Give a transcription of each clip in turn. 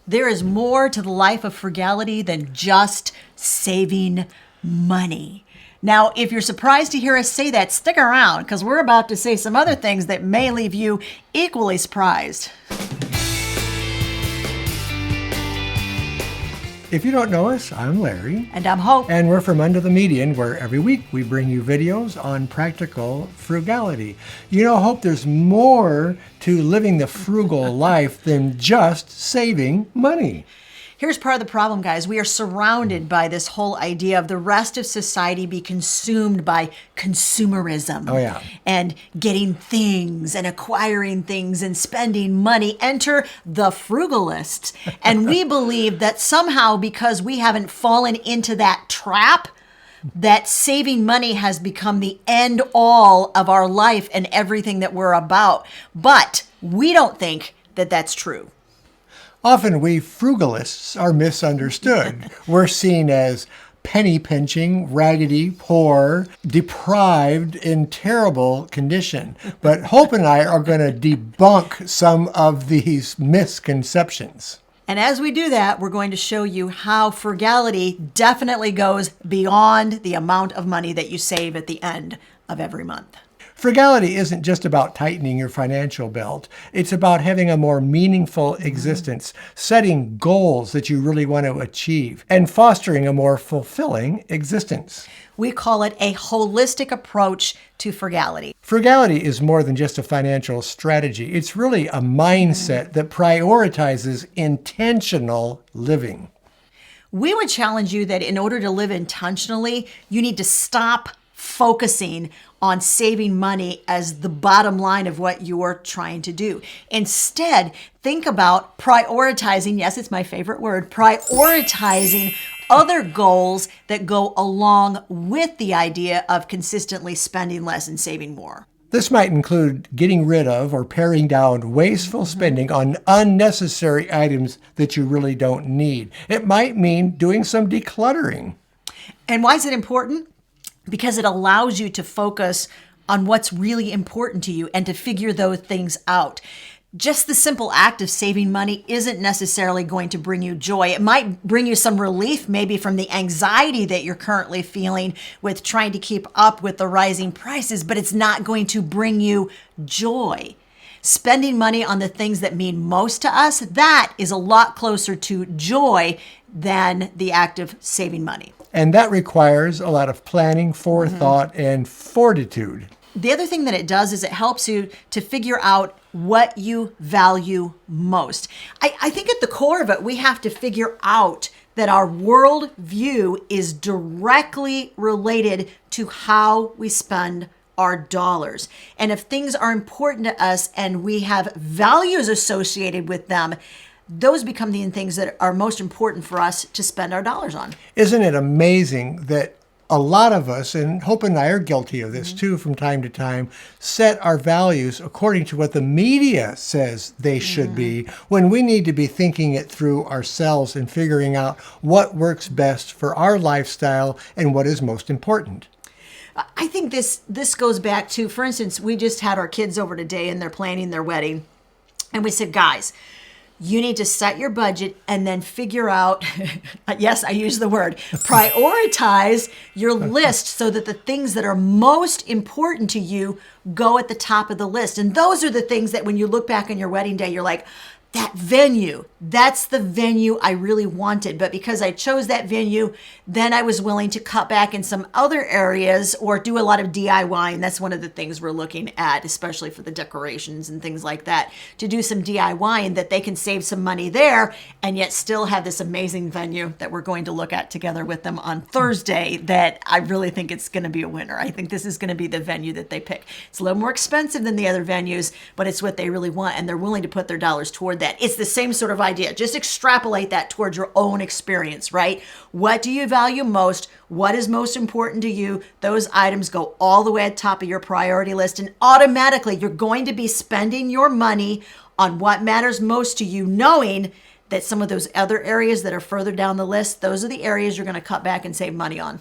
There is more to the life of frugality than just saving money. Now, if you're surprised to hear us say that, stick around because we're about to say some other things that may leave you equally surprised. If you don't know us, I'm Larry. And I'm Hope. And we're from Under the Median, where every week we bring you videos on practical frugality. You know, Hope, there's more to living the frugal life than just saving money. Here's part of the problem, guys. We are surrounded by this whole idea of the rest of society be consumed by consumerism. Oh, yeah. And getting things and acquiring things and spending money. Enter the frugalists. And we believe that somehow, because we haven't fallen into that trap, that saving money has become the end all of our life and everything that we're about. But we don't think that that's true. Often we frugalists are misunderstood. We're seen as penny pinching, raggedy, poor, deprived, in terrible condition. But Hope and I are going to debunk some of these misconceptions. And as we do that, we're going to show you how frugality definitely goes beyond the amount of money that you save at the end of every month. Frugality isn't just about tightening your financial belt. It's about having a more meaningful existence, setting goals that you really want to achieve, and fostering a more fulfilling existence. We call it a holistic approach to frugality. Frugality is more than just a financial strategy. It's really a mindset that prioritizes intentional living. We would challenge you that in order to live intentionally, you need to stop focusing on saving money as the bottom line of what you're trying to do. Instead, think about prioritizing, yes, it's my favorite word, prioritizing other goals that go along with the idea of consistently spending less and saving more. This might include getting rid of or paring down wasteful spending on unnecessary items that you really don't need. It might mean doing some decluttering. And why is it important? Because it allows you to focus on what's really important to you and to figure those things out. Just the simple act of saving money isn't necessarily going to bring you joy. It might bring you some relief, maybe from the anxiety that you're currently feeling with trying to keep up with the rising prices, but it's not going to bring you joy. Spending money on the things that mean most to us, that is a lot closer to joy than the act of saving money. And that requires a lot of planning, forethought, and fortitude. The other thing that it does is it helps you to figure out what you value most. I think at the core of it, we have to figure out that our world view is directly related to how we spend our dollars. And if things are important to us and we have values associated with them, those become the things that are most important for us to spend our dollars on. Isn't it amazing that a lot of us, and Hope and I are guilty of this too from time to time, set our values according to what the media says they should be, when we need to be thinking it through ourselves and figuring out what works best for our lifestyle and what is most important. I think this goes back to, for instance, we just had our kids over today and they're planning their wedding. And we said, guys, you need to set your budget and then figure out, yes, I use the word, prioritize your list so that the things that are most important to you go at the top of the list. And those are the things that when you look back on your wedding day, you're like, that venue, that's the venue I really wanted. But because I chose that venue, then I was willing to cut back in some other areas or do a lot of DIY. And that's one of the things we're looking at, especially for the decorations and things like that, to do some DIY and that they can save some money there and yet still have this amazing venue that we're going to look at together with them on Thursday that I really think it's going to be a winner. I think this is going to be the venue that they pick. It's a little more expensive than the other venues, but it's what they really want and they're willing to put their dollars toward that. It's the same sort of idea. Just extrapolate that towards your own experience, right? What do you value most? What is most important to you? Those items go all the way at the top of your priority list, and automatically you're going to be spending your money on what matters most to you, knowing that some of those other areas that are further down the list, those are the areas you're going to cut back and save money on.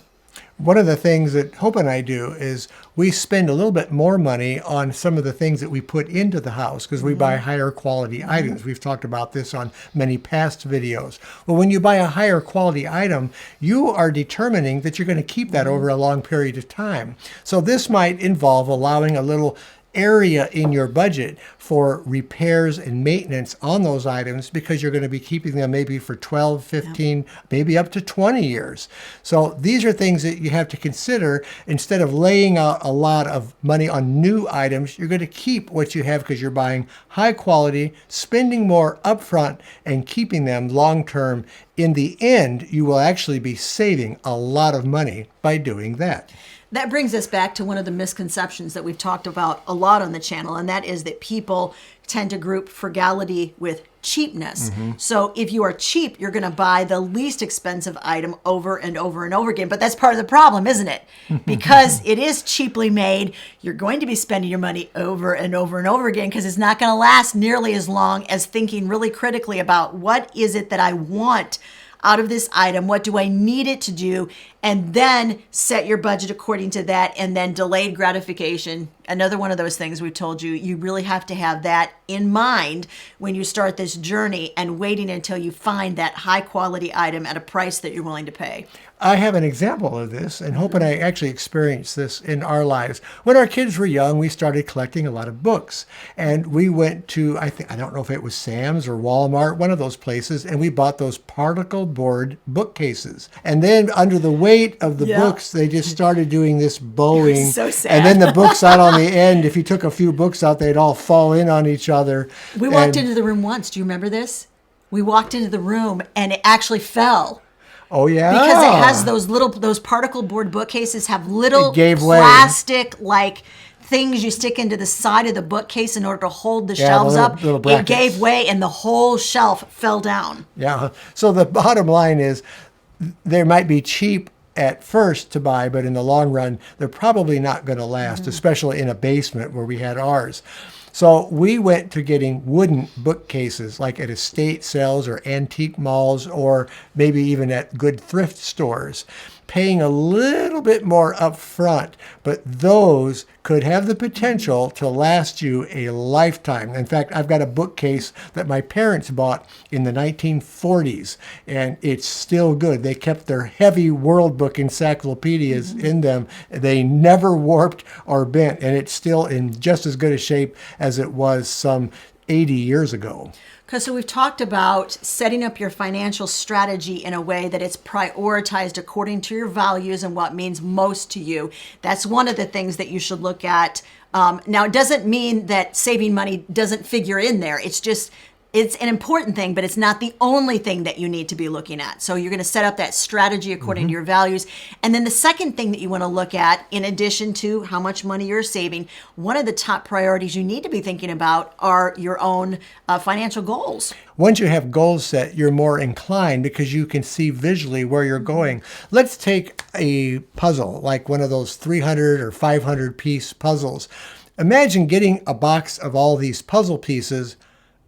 One of the things that Hope and I do is we spend a little bit more money on some of the things that we put into the house because we buy higher quality items. We've talked about this on many past videos. Well, when you buy a higher quality item, you are determining that you're going to keep that over a long period of time. So this might involve allowing a little area in your budget for repairs and maintenance on those items because you're going to be keeping them maybe for 12, 15, maybe up to 20 years. So these are things that you have to consider. Instead of laying out a lot of money on new items, you're going to keep what you have because you're buying high quality, spending more upfront, and keeping them long term. In the end, you will actually be saving a lot of money by doing that. That brings us back to one of the misconceptions that we've talked about a lot on the channel, and that is that people tend to group frugality with cheapness. So if you are cheap, you're going to buy the least expensive item over and over and over again. But that's part of the problem, isn't it? Because it is cheaply made, you're going to be spending your money over and over and over again because it's not going to last nearly as long as thinking really critically about what is it that I want out of this item, what do I need it to do, and then set your budget according to that, and then delayed gratification. Another one of those things we've told you, you really have to have that in mind when you start this journey and waiting until you find that high quality item at a price that you're willing to pay. I have an example of this, and Hope and I actually experienced this in our lives. When our kids were young, we started collecting a lot of books, and we went to, I don't know if it was Sam's or Walmart, one of those places, and we bought those particle board bookcases. And then under the weight of the books, they just started doing this bowing. So sad. And then the books out on the end, if you took a few books out, they'd all fall in on each other. We walked into the room once. Do you remember this? We walked into the room, and it actually fell. Oh yeah, because it has those particle board bookcases have little gave way. plastic like things you stick into the side of the bookcase in order to hold the shelves up. It gave way and the whole shelf fell down. Yeah. So the bottom line is they might be cheap at first to buy, but in the long run, they're probably not going to last, especially in a basement where we had ours. So we went to getting wooden bookcases like at estate sales or antique malls or maybe even at good thrift stores, paying a little bit more up front, but those could have the potential to last you a lifetime. In fact, I've got a bookcase that my parents bought in the 1940s, and it's still good. They kept their heavy World Book encyclopedias in them. They never warped or bent, and it's still in just as good a shape as it was some 80 years ago. Because so we've talked about setting up your financial strategy in a way that it's prioritized according to your values and what means most to you. That's one of the things that you should look at. Now, it doesn't mean that saving money doesn't figure in there. It's just, it's an important thing, but it's not the only thing that you need to be looking at. So you're going to set up that strategy according to your values. And then the second thing that you want to look at, in addition to how much money you're saving, one of the top priorities you need to be thinking about are your own financial goals. Once you have goals set, you're more inclined because you can see visually where you're going. Let's take a puzzle, like one of those 300 or 500 piece puzzles. Imagine getting a box of all these puzzle pieces,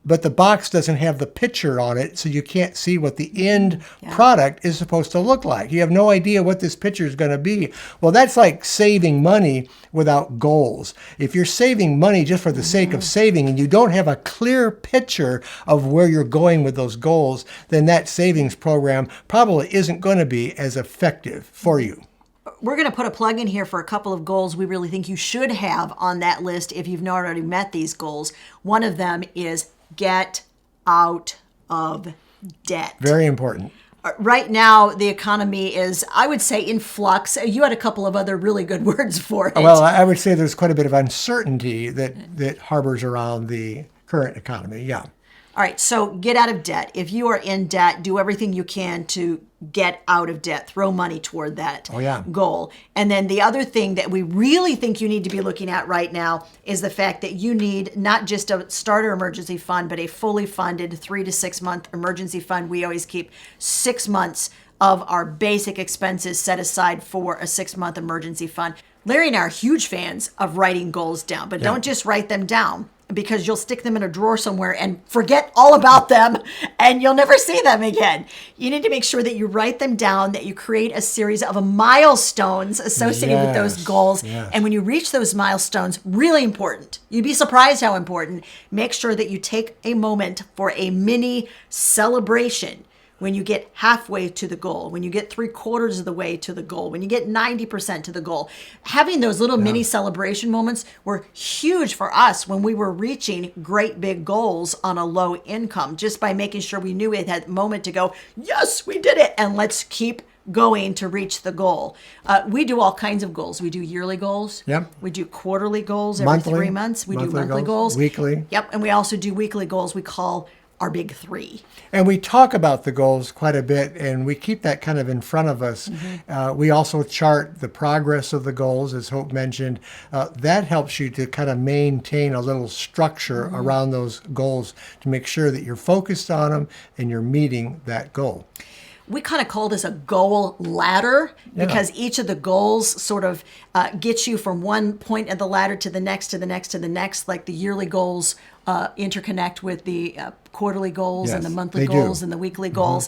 but the box doesn't have the picture on it, so you can't see what the end product is supposed to look like. You have no idea what this picture is going to be. Well, that's like saving money without goals. If you're saving money just for the sake of saving and you don't have a clear picture of where you're going with those goals, then that savings program probably isn't going to be as effective for you. We're going to put a plug in here for a couple of goals we really think you should have on that list if you've not already met these goals. One of them is get out of debt. Very important. Right now, the economy is, I would say, in flux. You had a couple of other really good words for it. Well, I would say there's quite a bit of uncertainty that harbors around the current economy. Yeah. All right, so get out of debt. If you are in debt, do everything you can to get out of debt. Throw money toward that goal. And then the other thing that we really think you need to be looking at right now is the fact that you need not just a starter emergency fund, but a fully funded 3 to 6 month emergency fund. We always keep 6 months of our basic expenses set aside for a 6 month emergency fund. Larry and I are huge fans of writing goals down, but don't just write them down. because you'll stick them in a drawer somewhere and forget all about them and you'll never see them again. You need to make sure that you write them down, that you create a series of milestones associated with those goals. Yes. And when you reach those milestones, really important, you'd be surprised how important, make sure that you take a moment for a mini celebration. When you get halfway to the goal, when you get 3/4 of the way to the goal, when you get 90% to the goal, having those little mini celebration moments were huge for us when we were reaching great big goals on a low income, just by making sure we knew we had that moment to go, yes, we did it. And let's keep going to reach the goal. We do all kinds of goals. We do yearly goals. Yep. We do quarterly goals every 3 months. We do monthly goals. Weekly. Yep. And we also do weekly goals we call our big 3. And we talk about the goals quite a bit, and we keep that kind of in front of us. We also chart the progress of the goals, as Hope mentioned. That helps you to kind of maintain a little structure around those goals to make sure that you're focused on them and you're meeting that goal. We kind of call this a goal ladder because each of the goals sort of gets you from one point of the ladder to the next, to the next, to the next. Like the yearly goals interconnect with the quarterly goals and the monthly goals and the weekly goals.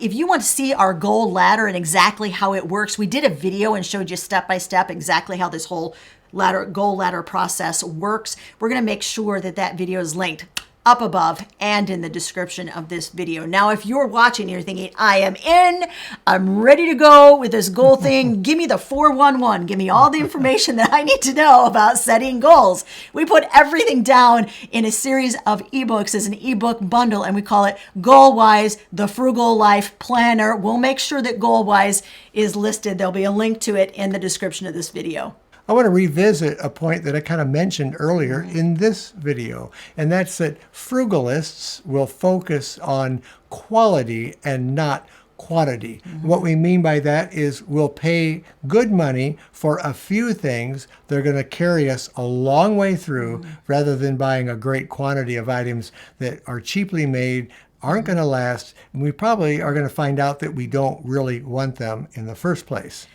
If you want to see our goal ladder and exactly how it works, we did a video and showed you step by step exactly how this whole goal ladder process works. We're going to make sure that that video is linked up above and in the description of this video. Now, if you're watching and you're thinking, I am in, I'm ready to go with this goal thing, give me the 411, give me all the information that I need to know about setting goals. We put everything down in a series of ebooks as an ebook bundle, and we call it Goal-Wise, the Frugal Life Planner. We'll make sure that Goal-Wise is listed. There'll be a link to it in the description of this video. I want to revisit a point that I kind of mentioned earlier in this video, and that's that frugalists will focus on quality and not quantity. What we mean by that is we'll pay good money for a few things. They're going to carry us a long way through rather than buying a great quantity of items that are cheaply made, aren't going to last, and we probably are going to find out that we don't really want them in the first place.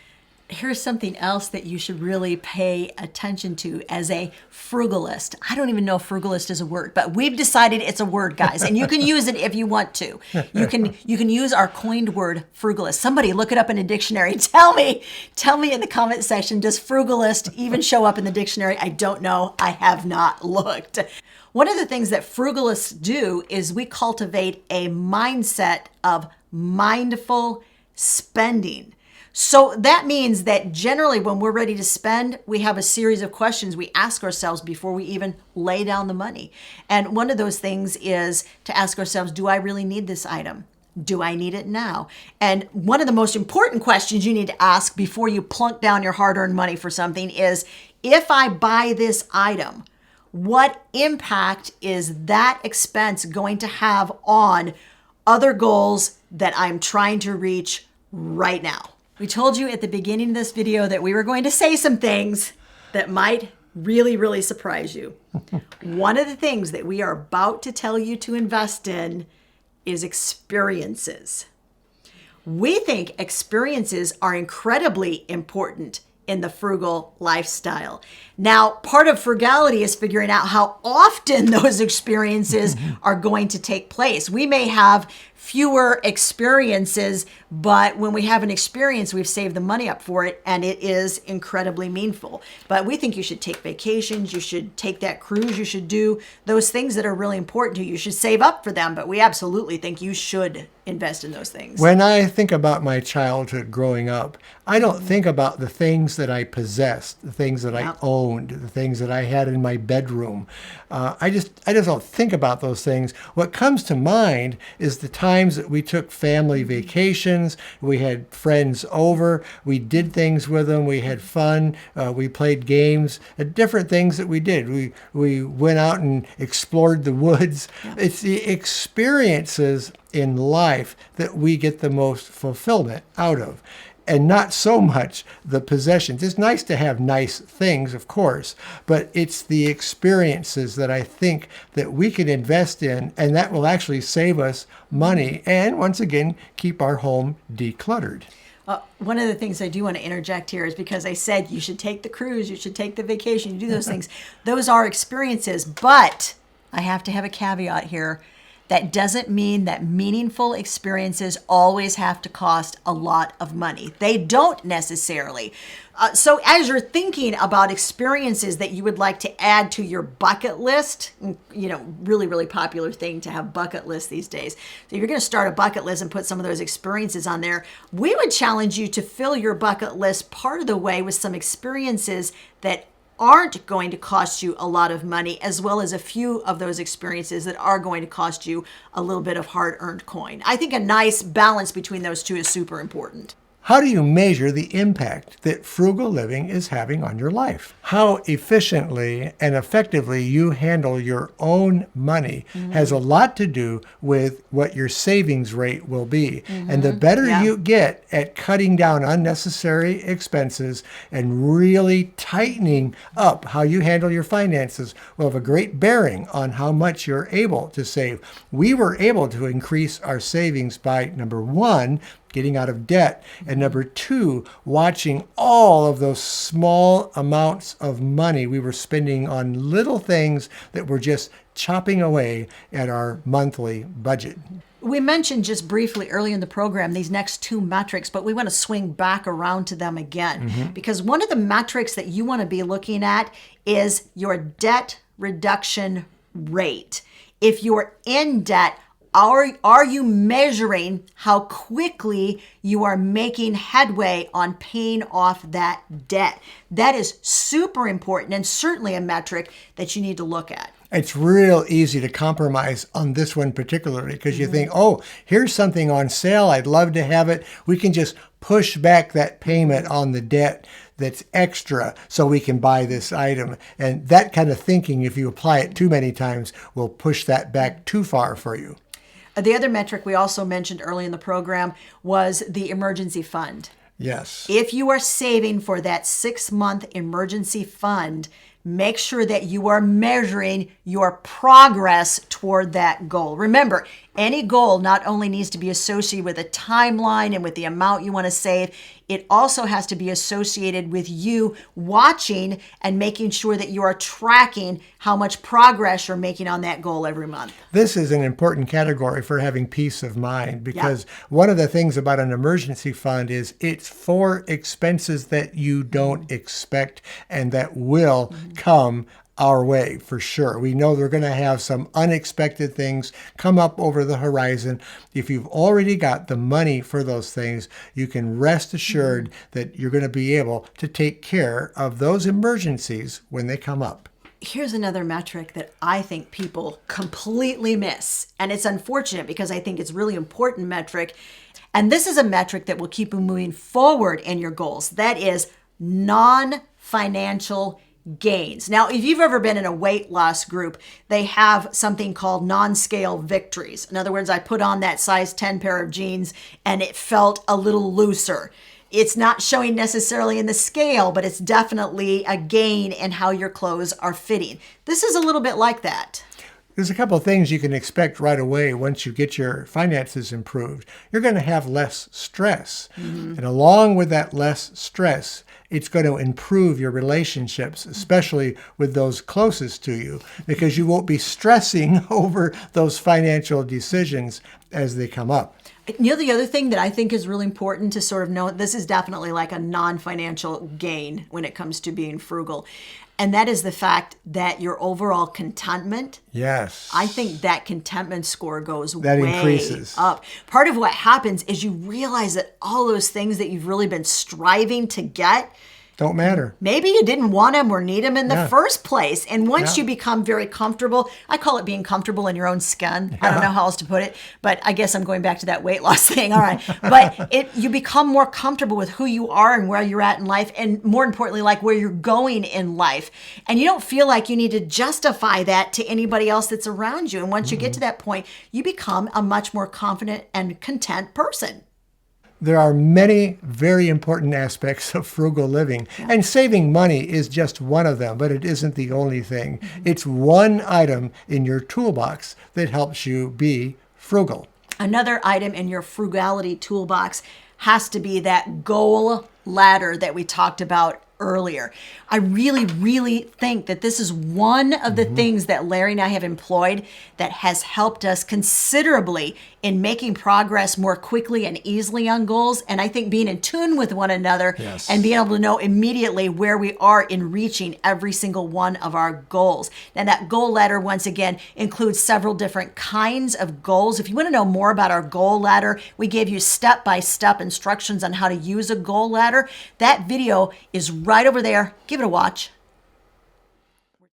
Here's something else that you should really pay attention to as a frugalist. I don't even know if frugalist is a word, but we've decided it's a word, guys, and you can use it if you want to. You can use our coined word frugalist. Somebody look it up in a dictionary. Tell me in the comment section, does frugalist even show up in the dictionary? I don't know. I have not looked. One of the things that frugalists do is we cultivate a mindset of mindful spending. So that means that generally when we're ready to spend, we have a series of questions we ask ourselves before we even lay down the money. And one of those things is to ask ourselves, do I really need this item? Do I need it now? And one of the most important questions you need to ask before you plunk down your hard-earned money for something is, if I buy this item, what impact is that expense going to have on other goals that I'm trying to reach right now? We told you at the beginning of this video that we were going to say some things that might really, really surprise you. One of the things that we are about to tell you to invest in is experiences. We think experiences are incredibly important in the frugal lifestyle. Now, part of frugality is figuring out how often those experiences are going to take place. We may have fewer experiences, but when we have an experience, we've saved the money up for it, and it is incredibly meaningful. But we think you should take vacations, you should take that cruise, you should do those things that are really important to you. You should save up for them, but we absolutely think you should invest in those things. When I think about my childhood growing up, I don't think about the things that I possessed, the things that I owned, the things that I had in my bedroom. I just don't think about those things. What comes to mind is the times that we took family vacations, we had friends over, we did things with them, we had fun, we played games, different things that we did. We went out and explored the woods. It's the experiences in life that we get the most fulfillment out of, and not so much the possessions. It's nice to have nice things, of course, but it's the experiences that I think that we can invest in, and that will actually save us money and, once again, keep our home decluttered. One of the things I do want to interject here is because I said you should take the cruise, you should take the vacation, you do those things. Those are experiences, but I have to have a caveat here. That doesn't mean that meaningful experiences always have to cost a lot of money. They don't necessarily. So as you're thinking about experiences that you would like to add to your bucket list, really, really popular thing to have bucket lists these days. So you're going to start a bucket list and put some of those experiences on there. We would challenge you to fill your bucket list part of the way with some experiences that aren't going to cost you a lot of money, as well as a few of those experiences that are going to cost you a little bit of hard-earned coin. I think a nice balance between those two is super important. How do you measure the impact that frugal living is having on your life? How efficiently and effectively you handle your own money has a lot to do with what your savings rate will be. And the better you get at cutting down unnecessary expenses and really tightening up how you handle your finances will have a great bearing on how much you're able to save. We were able to increase our savings by, number one, getting out of debt, and number two, watching all of those small amounts of money we were spending on little things that were just chopping away at our monthly budget. We mentioned just briefly early in the program these next two metrics, but we want to swing back around to them again because one of the metrics that you want to be looking at is your debt reduction rate. If you're in debt, are you measuring how quickly you are making headway on paying off that debt? That is super important and certainly a metric that you need to look at. It's real easy to compromise on this one particularly because you think, oh, here's something on sale. I'd love to have it. We can just push back that payment on the debt that's extra so we can buy this item. And that kind of thinking, if you apply it too many times, will push that back too far for you. The other metric we also mentioned early in the program was the emergency fund. Yes. If you are saving for that 6-month emergency fund, make sure that you are measuring your progress toward that goal. Remember, any goal not only needs to be associated with a timeline and with the amount you want to save, it also has to be associated with you watching and making sure that you are tracking how much progress you're making on that goal every month. This is an important category for having peace of mind because one of the things about an emergency fund is it's for expenses that you don't expect and that will come our way for sure. We know they're going to have some unexpected things come up over the horizon. If you've already got the money for those things, you can rest assured that you're going to be able to take care of those emergencies when they come up. Here's another metric that I think people completely miss. And it's unfortunate because I think it's a really important metric. And this is a metric that will keep you moving forward in your goals. That is non-financial gains. Now, if you've ever been in a weight loss group, they have something called non-scale victories. In other words, I put on that size 10 pair of jeans and it felt a little looser. It's not showing necessarily in the scale, but it's definitely a gain in how your clothes are fitting. This is a little bit like that. There's a couple of things you can expect right away once you get your finances improved. You're going to have less stress. And along with that less stress, it's going to improve your relationships, especially with those closest to you, because you won't be stressing over those financial decisions as they come up. You know, the other thing that I think is really important to sort of know, this is definitely like a non-financial gain when it comes to being frugal. And that is the fact that your overall contentment. Yes. I think that contentment score goes that way increases up. Part of what happens is you realize that all those things that you've really been striving to get don't matter. Maybe you didn't want them or need them in the first place. And once Yeah. you become very comfortable, I call it being comfortable in your own skin. I don't know how else to put it, but I guess I'm going back to that weight loss thing. All right. But you become more comfortable with who you are and where you're at in life. And more importantly, like where you're going in life. And you don't feel like you need to justify that to anybody else that's around you. And once you get to that point, you become a much more confident and content person. There are many very important aspects of frugal living, and saving money is just one of them, but it isn't the only thing. It's one item in your toolbox that helps you be frugal. Another item in your frugality toolbox, has to be that goal ladder that we talked about earlier. I really, really think that this is one of the things that Larry and I have employed that has helped us considerably in making progress more quickly and easily on goals. And I think being in tune with one another Yes. and being able to know immediately where we are in reaching every single one of our goals. And that goal ladder, once again, includes several different kinds of goals. If you want to know more about our goal ladder, we gave you step-by-step instructions on how to use a goal ladder. That video is right over there. Give it a watch.